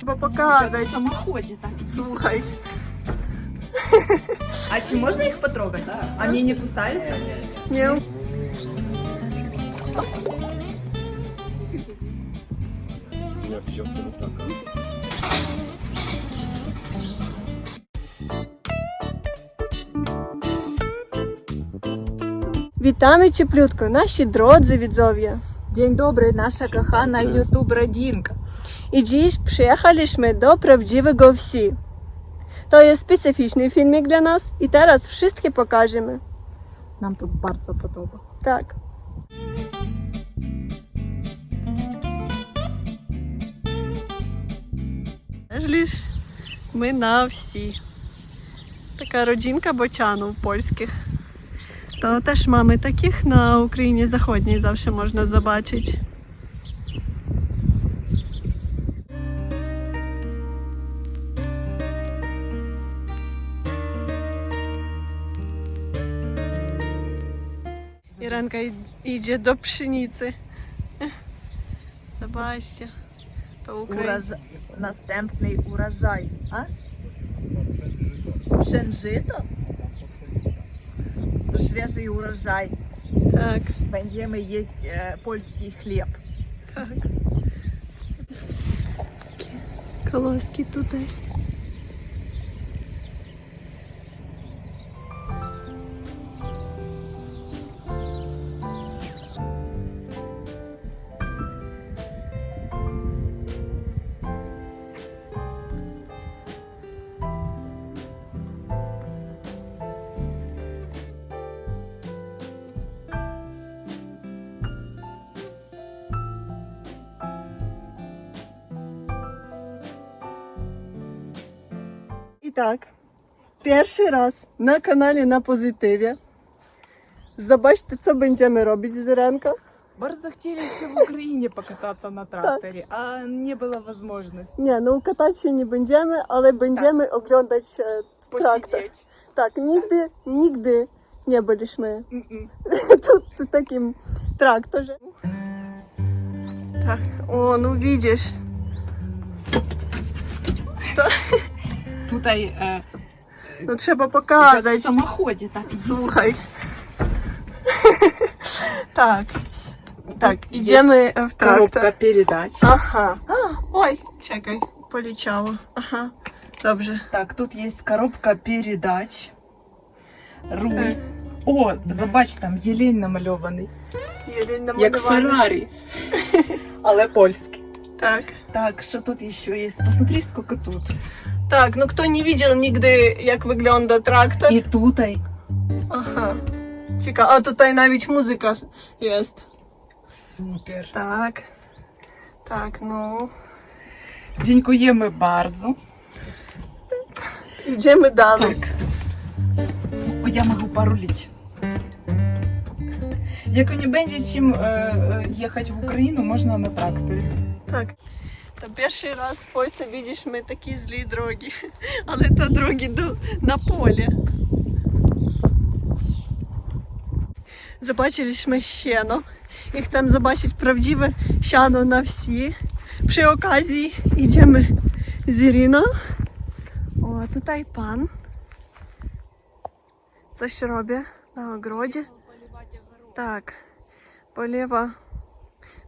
Треба показати. В самоходе так. Слухай. А чи можно их потрогать? Они не кусаются? Ні. Witamy cieplutko, nasi drodzy widzowie. Dzień dobry, nasza kochana YouTube rodzinka. I dziś przyjechaliśmy do prawdziwego wsi. To jest specyficzny filmik dla nas i teraz wszystkie pokażemy. Нам тут bardzo podoba. Tak. Лиш ми на всі. Така родинка бочанів польських. То теж mamy таких на Україні Заходній завжди можна побачити. Irenka idzie do pszenicy. Zobaczcie. To Україна. Następny урожай. A? Pszenżyto? Świeży урожай. Tak, Będziemy jeść polski chleb. tak. Колоски tutaj. І так, перший раз на каналі на позитиві. Zobaczcie, co będziemy robić z Irenką. Bardzo chcieli się w Ukrainie покататься na traktorze, a nie było możliwości. Nie, no kатać się nie będziemy, ale będziemy oglądać traktor. Posiedzieć. Tak, nigdy nie byliśmy tu w takim traktorze. Tak, o, no widzisz. Tutaj No trzeba w pokazać. samochodzie tak. Słuchaj. Tak, idziemy w Коробка traktor. передач. Aha. Oj, czekaj, poleciało. Aha, dobrze. Так, тут есть коробка передач. Руль. Так. О, забач, там єлень намальований. Єлень Як намалювали. Феррарі. Але польський. Так. Так, що тут ще є? Посмотри, сколько тут. Так, ну хто не widział nigdy, jak wygląda traktor. І тут. Ага. Цікаво. А тут навіть музика є. Супер. Так. Так, ну. Дякуємо bardzo. Idziemy dalej. Так. О, я можу порулить. Як не będzie чим їхати в Україну, можна на тракторі. Так. To pierwszy raz w Polsce widzieliśmy takie złe drogi, ale to drogi na pole. Zobaczyliśmy siano i chcemy zobaczyć prawdziwe siano na wsi. Przy okazji idziemy z Iriną. O, tutaj pan coś robi na ogrodzie. Tak,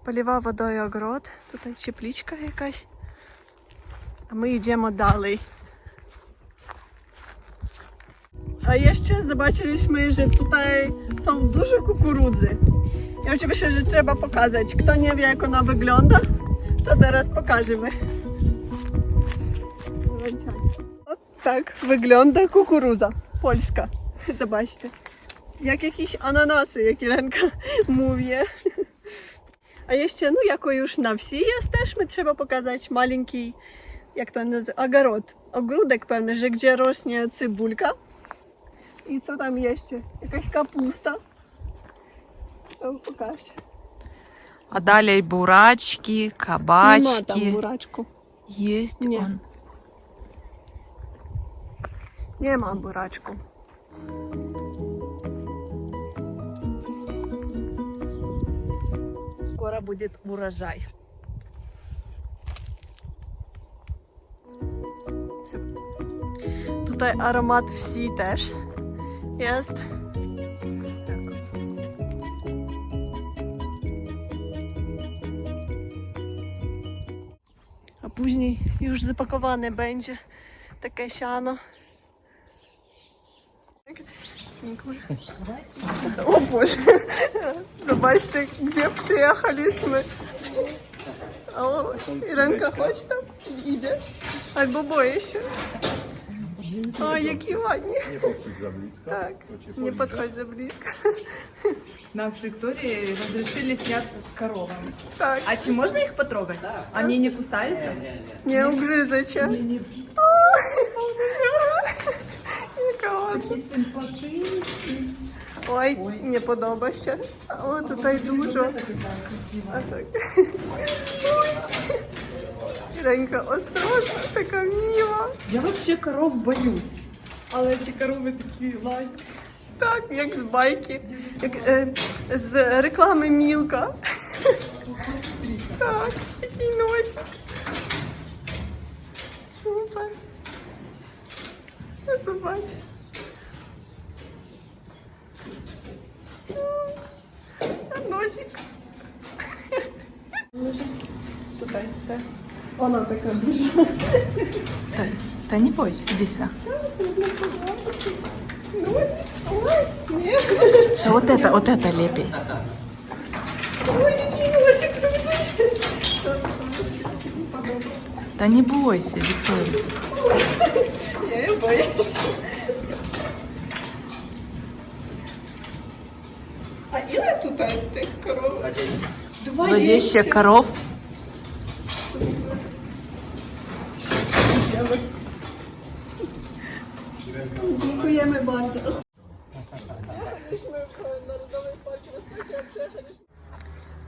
Полива водою огород. Тут тепличка якась. А ми йдемо далі. А ще побачили, що тут są duże kukurydzy. I oczywiście, że trzeba pokazać. Kto nie wie, jak ona wygląda, to teraz pokażemy. O tak wygląda kukurydza polska. Zobaczcie. Jak jakieś ananasy, jak Irenka mówi. A jeszcze, no jako już na wsi jesteśmy, trzeba pokazać malinki, jak to nazywa, ogródek pewny, że gdzie rośnie cebulka. I co tam jeszcze? Jakaś kapusta. To pokaż. А далі бурачки, Nie ma tam кабачки. buraczku. Есть Nie. он. Nie ma buraczku. Скоро будет урожай. tutaj aromat wsi też jest. A później już zapakowane będzie takie siano. O Boże, zobaczcie, gdzie przyjechaliśmy. O, Irenka, chodź tam, idziesz? Albo boisz się? O, jaki ładnie. Nie podchodź za blisko. Tak, nie podchodź za blisko. Нам с Викторией разрешили сняться с коровами. Так. А чи можно их потрогать? Они не кусаются? Nie ugryzę cię. Jaka ładna. Oj, nie podoba się. O, tutaj dużo. A tak. Ręka ostrożna, taka miła. Я вообще коров боюсь. Але ці корови такі ладні. Так, як з байки, як з реклами Мілка. Так, який носик. Супер. Зубач. Носик. Tutaj, так. Вона така дуже. Та не бойся, иди сюда. Носик, ой, ні. Вот это лепей. Ой, який носик дуже. Та не бойся, Виктория. Я боюсь. А ile tutaj tych korów? 20 коров. Dziękujemy bardzo.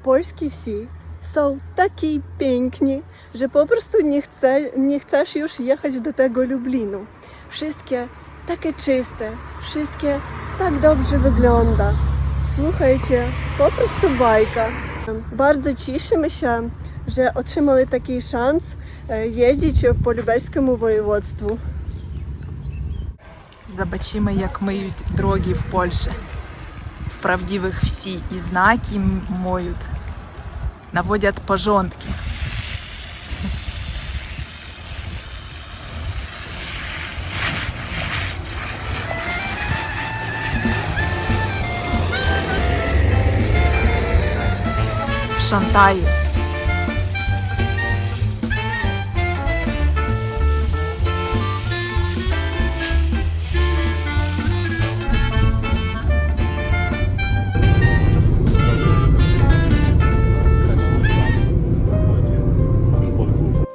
Polskie wsi są takie piękne, że po prostu nie chcesz już jechać do tego Lublinu. Wszystkie takie czyste, wszystkie tak dobrze wygląda. Słuchajcie, po prostu bajka. Bardzo cieszymy się, że otrzymali taki szans jeździć po lubelskiemu województwu. Zobaczymy, jak myją drogi w Polsce. W prawdziwych wsi i znaki moют. Наводят porządki. Sprzątają. Masz polwów.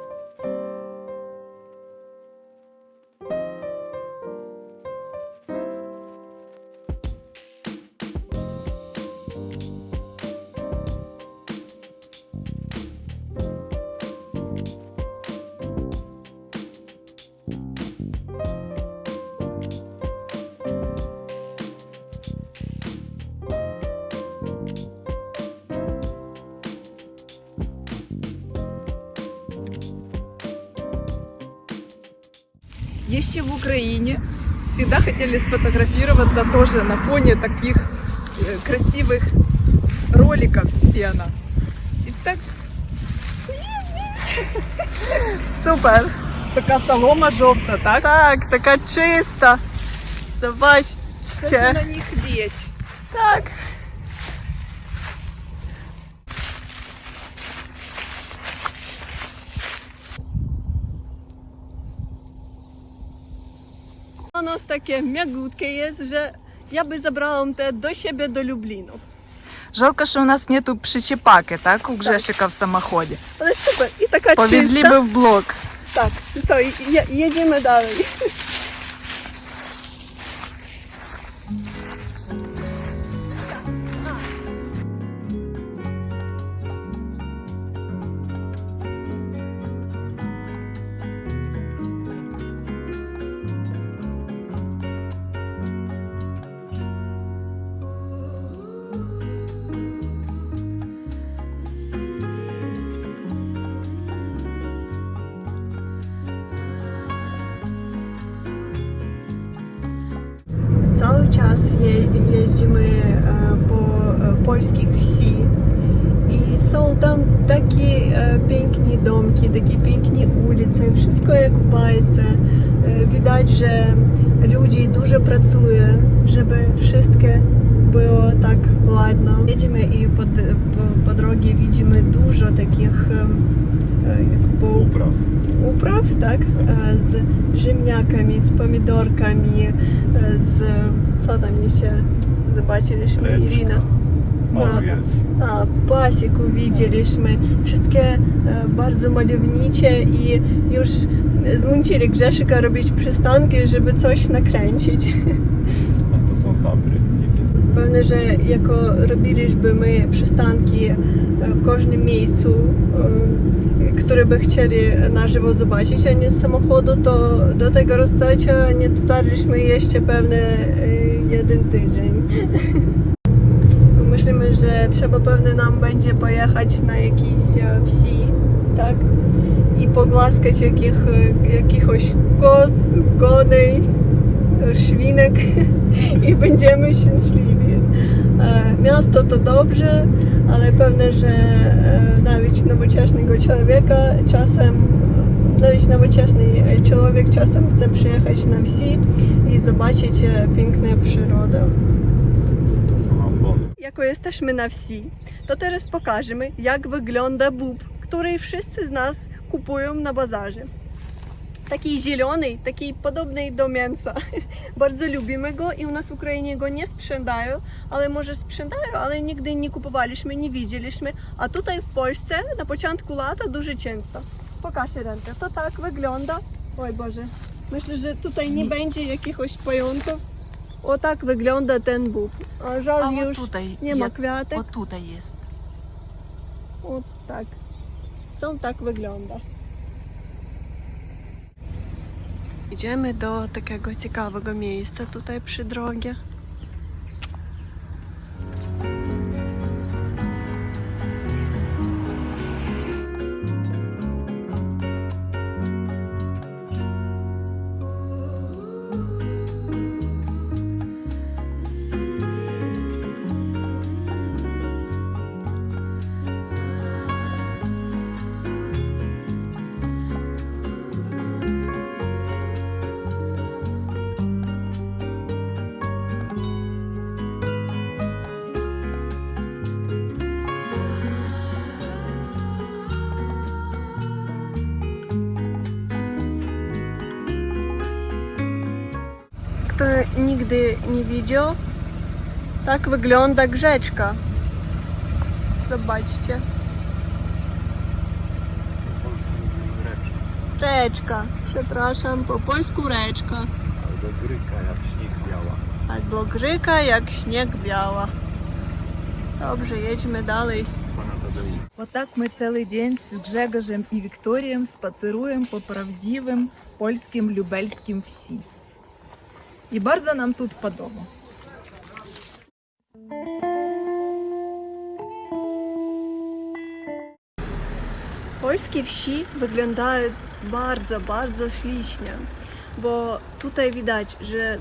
Еще в Украине всегда хотели сфотографироваться тоже на фоне таких красивых роликов сцена. И так Супер! така солома жовта, так? Так, така чиста. Це Zobaczcie. на них лечь. Tak. Ono takie miagutkie jest, że ja by zabrałam te do siebie do Lublinu. Жалко, що у нас нету причепаки, так, у Гжешика в самоході. Ale super. I taka Повезли czysta. би в блок. Tak, to jedziemy dalej. raz jeździmy po polskich wsi i są tam takie piękne domki, takie piękne ulice, wszystko jak w bajce. Widać, że ludzie dużo pracują, żeby wszystko było tak ładno. Jedziemy i po drodze widzimy dużo takich upraw, tak? Z ziemniakami, z pomidorkami, z co tam jeszcze zobaczyliśmy, Irina? Pasiku widzieliśmy, wszystkie bardzo malownicze i już zmęczyli Grzeszyka robić przystanki, żeby coś nakręcić. A to są fabry niebieskie. Pewnie, że jako robiliśmy my przystanki w każdym miejscu, które by chcieli na żywo zobaczyć, a nie z samochodu, to do tego rozstania nie dotarliśmy jeszcze pewnie 1 tydzień. Myślimy, że trzeba pewnie nam będzie pojechać na jakieś wsi, tak? I pogłaskać jakichś koz, konей, świnek i będziemy szczęśliwi. Miasto to dobrze, ale pewnie, że nawet nowoczesny człowiek czasem chce przyjechać na wsi i zobaczyć piękną przyrodę. To są ambony. Jako jesteśmy na wsi, to teraz pokażemy, jak wygląda bób, który wszyscy z nas kupują na bazarze. Taki zielony, taki podobny do mięsa. Bardzo lubimy go i u nas w Ukrainie go nie sprzedają, ale może sprzedają, ale nigdy nie kupowaliśmy, nie widzieliśmy. A tutaj w Polsce na początku lata дуже często. Pokaż rękę, to tak wygląda. Oj Boże, myślę, że tutaj nie będzie jakichś pająków. O tak wygląda ten bób. A żal już nie ma kwiatek. O tutaj jest. O tak. Są tak wygląda. Idziemy do takiego ciekawego miejsca tutaj przy drodze. Kto nigdy nie widział, tak wygląda rzeczka. Zobaczcie. Reczka. Przepraszam, po polsku reczka. Albo gryka jak śnieg biała. Albo gryka jak śnieg biała. Dobrze, jedźmy dalej. Z pana Tadeusza. Отак ми цілий день з Гжегожем і Вікторієм спацеруємо по правдивим польським любельським всі. І bardzo нам тут подобається. Polskie wsi wyglądają bardzo ślicznie, bo tutaj widać, że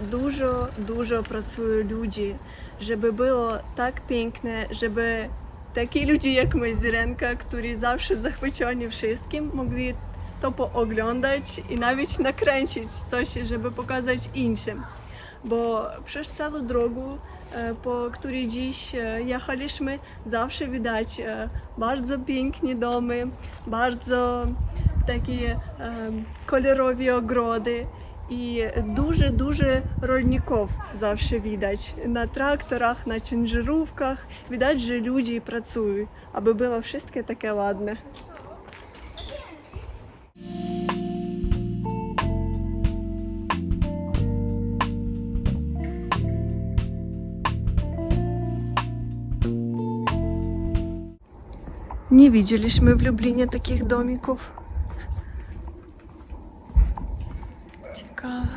dużo pracują ludzie, żeby było tak piękne, żeby takie ludzie jak my z Irenka, którzy zawsze zachwyceni wszystkim, mogli to pooglądać i nawet nakręcić coś, żeby pokazać innym. Bo przez całą drogę, po której dziś jechaliśmy, zawsze widać bardzo piękne domy, bardzo takie kolorowe ogrody i dużo rolników zawsze widać. Na traktorach, na ciężarówkach widać, że ludzie pracują, aby było wszystko takie ładne. Nie widzieliśmy w Lublinie takich domików. Ciekawe.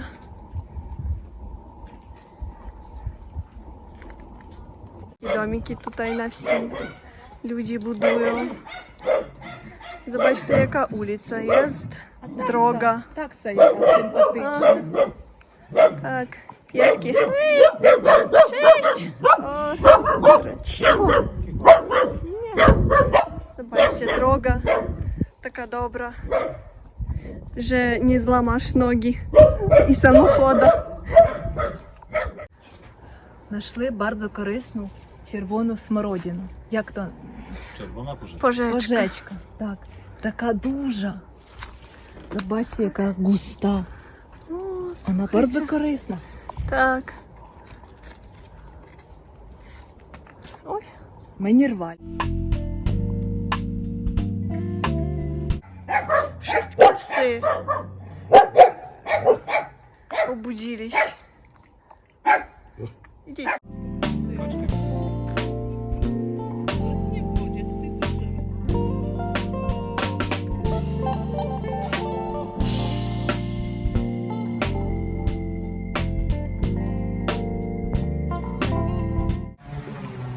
Domiki tutaj na wsi. Ludzie budują. Zobaczcie, jaka ulica jest. Droga. Так це яка симпатична. Tak. Pieski. Cześć! O, dobra, cicho. Nie. Zobaczcie, droga taka dobra, że nie złamasz nogi i samochoda. Знайшли bardzo корисну червону смородину. Як то? Czerwona porzeczka. Porzeczka. Пожечка. Так. Така duża. Zobaczcie, яка густа. O, Вона bardzo корисна. tak. Oj. Ми не рвали. Wszystkie psy obudziliś. Idźcie.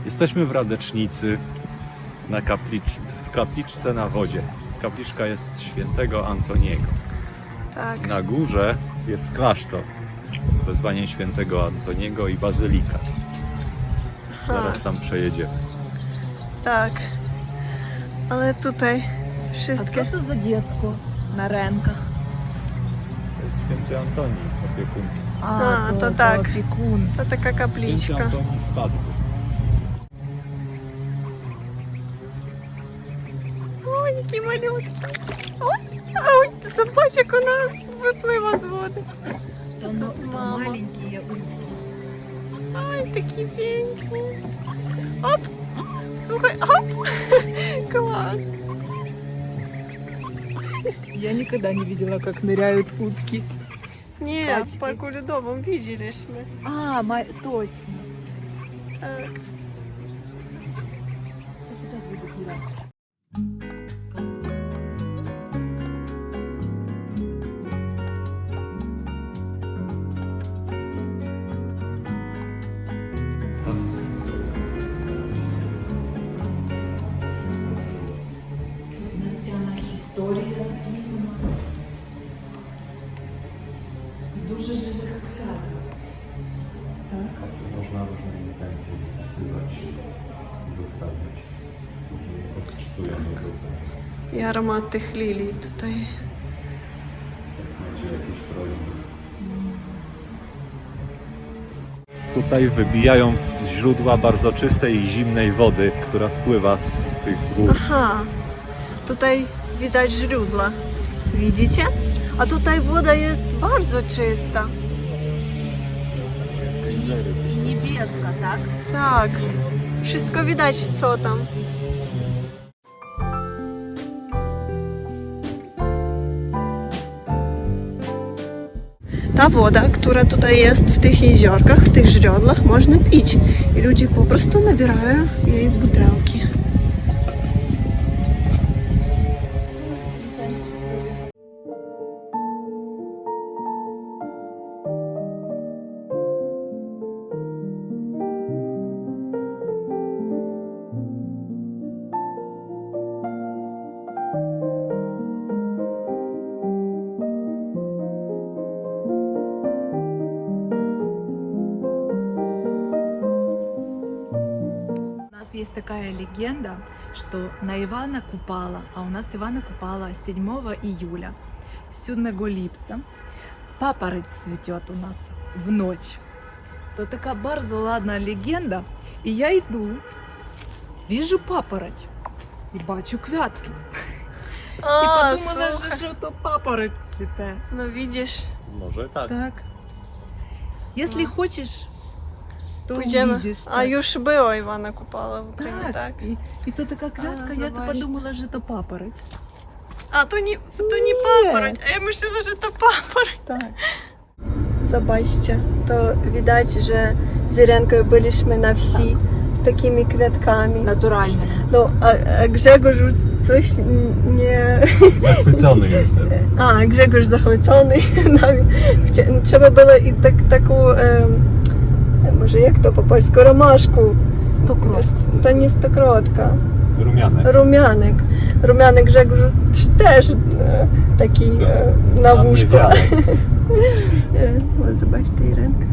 Jesteśmy w Radecznicy w kapliczce na wodzie. Kapliczka jest świętego Antoniego. Tak. Na górze jest klasztor. Wezwanie świętego Antoniego i bazylika. Aha, Zaraz tam przejedziemy. tak. Ale tutaj А wszystkie. co to za dziecko na rękach? To jest święty Antoni, opiekun. A, to tak. Opiekun. To taka Święty kapliczka. Antoni spadł. Ой, які малютки. Ой, zobacz, jak ona wypływa z wody. To, no, to маленькие. Oj, taki piękny. Hop! Słuchaj, hop! Класс! Я никогда не видела, как ныряют утки. Nie, Kaczki. w parku ludowym widzieliśmy. А, точно. Tak. Сейчас опять буду нырять. На стінах історія написана. Дуже живих квятів. Można różne intencje wpisywać i zostawiać. Później odczytujemy to. I aromat tych lilii tutaj. Jak będzie jakieś prośby. Tutaj wybijają źródła bardzo czystej i zimnej wody, która spływa z tych gór. Aha, tutaj widać źródła. Widzicie? A tutaj woda jest bardzo czysta. І небеска, так? Tak, wszystko widać co tam. Ta woda, która tutaj jest w tych jeziorkach, w tych źródłach, można pić. I ludzie po prostu nabierają jej butelki. У нас есть такая легенда, что на Ивана Купала, а у нас Ивана Купала 7 июля, 7 липца, папороть цветет у нас в ночь. То така bardzo ладна легенда, и я иду, вижу папороть и бачу квятки. И подумала, слухай. що то папороть цвіте. No widzisz, Może tak. Так. Если хочешь, то pójdziemy. увидишь. A так. już było Iwana Kupala w Ukrainie, Так, tak? и то така квятка, я то забачте. подумала, що то папороть. A to nie paporotь, a ja myślałam, że to paporotь. Так. Zobaczcie, to widać, że z Irenką byliśmy na wsi z takimi kwiatkami. Натуральне. No, a Grzegorz coś nie... Zachwycony jestem. A, Grzegorz zachwycony nami. Trzeba było i taką, może jak to po polsku, romaszku. Stokrotki. To nie stokrotka. Rumianek. Rumianek. Rumianek Grzegorz też taki na Dla mnie łóżku. wianek. Zobaczcie Irenkę.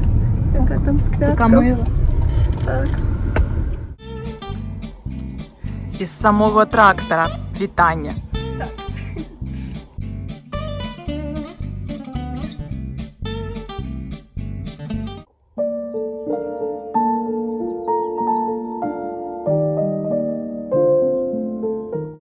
Яка там скрятка. Така мила. Так. Із самого трактора вітання.